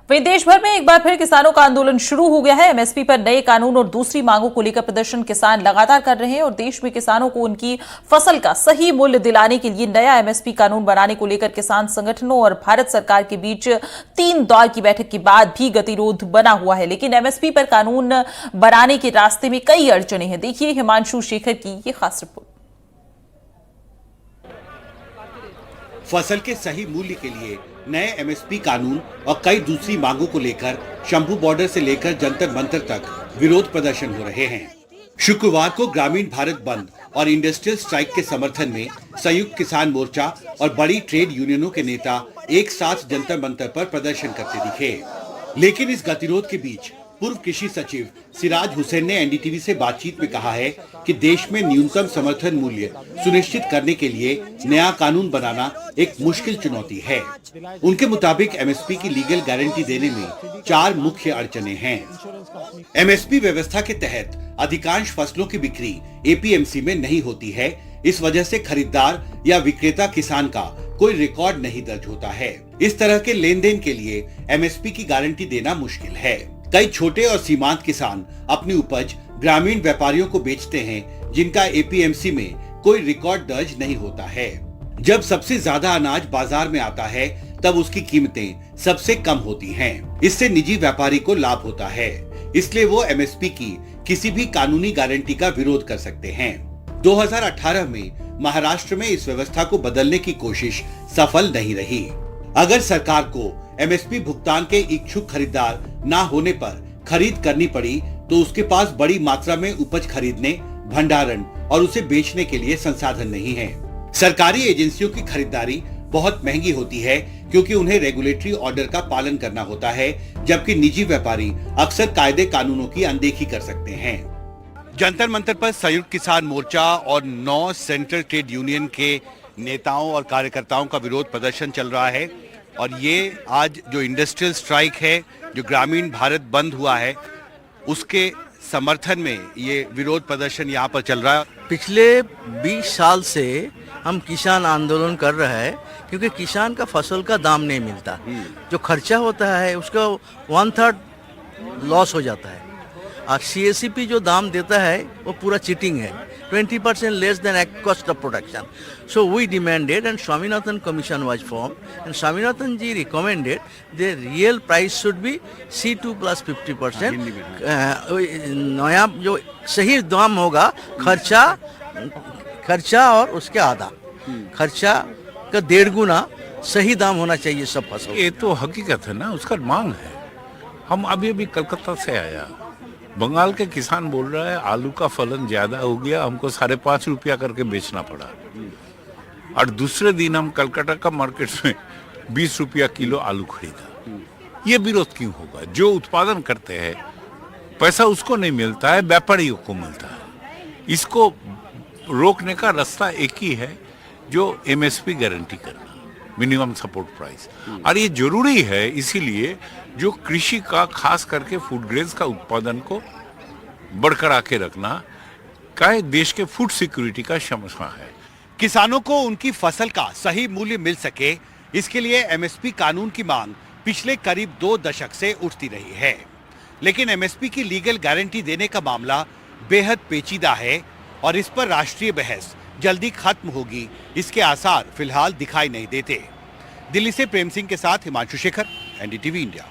वहीं देश भर में एक बार फिर किसानों का आंदोलन शुरू हो गया है। एमएसपी पर नए कानून और दूसरी मांगों को लेकर प्रदर्शन किसान लगातार कर रहे हैं और देश में किसानों को उनकी फसल का सही मूल्य दिलाने के लिए नया एमएसपी कानून बनाने को लेकर किसान संगठनों और भारत सरकार के बीच 3 दौर की बैठक के बाद भी गतिरोध बना हुआ है। लेकिन एमएसपी पर कानून बनाने के रास्ते में कई अड़चने हैं। देखिए हिमांशु शेखर की ये खास रिपोर्ट। फसल के सही मूल्य के लिए नए एमएसपी कानून और कई दूसरी मांगों को लेकर शंभू बॉर्डर से लेकर जंतर मंतर तक विरोध प्रदर्शन हो रहे हैं। शुक्रवार को ग्रामीण भारत बंद और इंडस्ट्रियल स्ट्राइक के समर्थन में संयुक्त किसान मोर्चा और बड़ी ट्रेड यूनियनों के नेता एक साथ जंतर मंतर पर प्रदर्शन करते दिखे। लेकिन इस गतिरोध के बीच पूर्व कृषि सचिव सिराज हुसैन ने एनडीटीवी से बातचीत में कहा है कि देश में न्यूनतम समर्थन मूल्य सुनिश्चित करने के लिए नया कानून बनाना एक मुश्किल चुनौती है। उनके मुताबिक एमएसपी की लीगल गारंटी देने में 4 मुख्य अड़चने हैं। एमएसपी व्यवस्था के तहत अधिकांश फसलों की बिक्री एपीएमसी में नहीं होती है। इस वजह से खरीदार या विक्रेता किसान का कोई रिकॉर्ड नहीं दर्ज होता है। इस तरह के लेन देन के लिए एमएसपी की गारंटी देना मुश्किल है। कई छोटे और सीमांत किसान अपनी उपज ग्रामीण व्यापारियों को बेचते हैं, जिनका एपीएमसी में कोई रिकॉर्ड दर्ज नहीं होता है। जब सबसे ज्यादा अनाज बाजार में आता है तब उसकी कीमतें सबसे कम होती हैं। इससे निजी व्यापारी को लाभ होता है, इसलिए वो एमएसपी की किसी भी कानूनी गारंटी का विरोध कर सकते हैं। 2018 में महाराष्ट्र में इस व्यवस्था को बदलने की कोशिश सफल नहीं रही। अगर सरकार को एमएसपी भुगतान के इच्छुक खरीदार ना होने पर खरीद करनी पड़ी तो उसके पास बड़ी मात्रा में उपज खरीदने, भंडारण और उसे बेचने के लिए संसाधन नहीं है। सरकारी एजेंसियों की खरीदारी बहुत महंगी होती है क्योंकि उन्हें रेगुलेटरी ऑर्डर का पालन करना होता है, जबकि निजी व्यापारी अक्सर कायदे कानूनों की अनदेखी कर सकते हैं। जंतर मंतर पर संयुक्त किसान मोर्चा और 9 सेंट्रल ट्रेड यूनियन के नेताओं और कार्यकर्ताओं का विरोध प्रदर्शन चल रहा है और ये आज जो इंडस्ट्रियल स्ट्राइक है, जो ग्रामीण भारत बंद हुआ है, उसके समर्थन में ये विरोध प्रदर्शन यहाँ पर चल रहा है। पिछले 20 साल से हम किसान आंदोलन कर रहे हैं क्योंकि किसान का फसल का दाम नहीं मिलता। जो खर्चा होता है उसका 1/3 लॉस हो जाता है और सीएससीपी जो दाम देता है वो पूरा चीटिंग है, 20% less than cost of production. So we demanded and Swaminathan Commission was formed and Swaminathan ji recommended the real price should be C2 plus 50%. नया जो सही दाम होगा खर्चा और उसके आधा खर्चा का 1.5 गुना सही दाम होना चाहिए सब फसल। ये तो हकीकत है ना, उसका मांग है। हम अभी कलकत्ता से आया, बंगाल के किसान बोल रहा है आलू का फलन ज्यादा हो गया, हमको 5.5 रुपया करके बेचना पड़ा। और दूसरे दिन हम कलकत्ता का मार्केट में 20 रुपया किलो आलू खरीदा। ये विरोध क्यों होगा? जो उत्पादन करते हैं पैसा उसको नहीं मिलता है, व्यापारियों को मिलता है। इसको रोकने का रास्ता एक ही है, जो एमएसपी गारंटी करना, मिनिमम सपोर्ट प्राइस। और ये जरूरी है इसीलिए जो कृषि का खास करके फूड ग्रेन्स का उत्पादन को बरकरार के रखना का देश के फूड सिक्योरिटी का समस्या है। किसानों को उनकी फसल का सही मूल्य मिल सके, इसके लिए एमएसपी कानून की मांग पिछले करीब 2 दशक से उठती रही है। लेकिन एमएसपी की लीगल गारंटी देने का मामला बेहद पेचीदा है और इस पर राष्ट्रीय बहस जल्दी खत्म होगी, इसके आसार फिलहाल दिखाई नहीं देते। दिल्ली से प्रेम सिंह के साथ हिमांशु शेखर, एनडीटीवी इंडिया।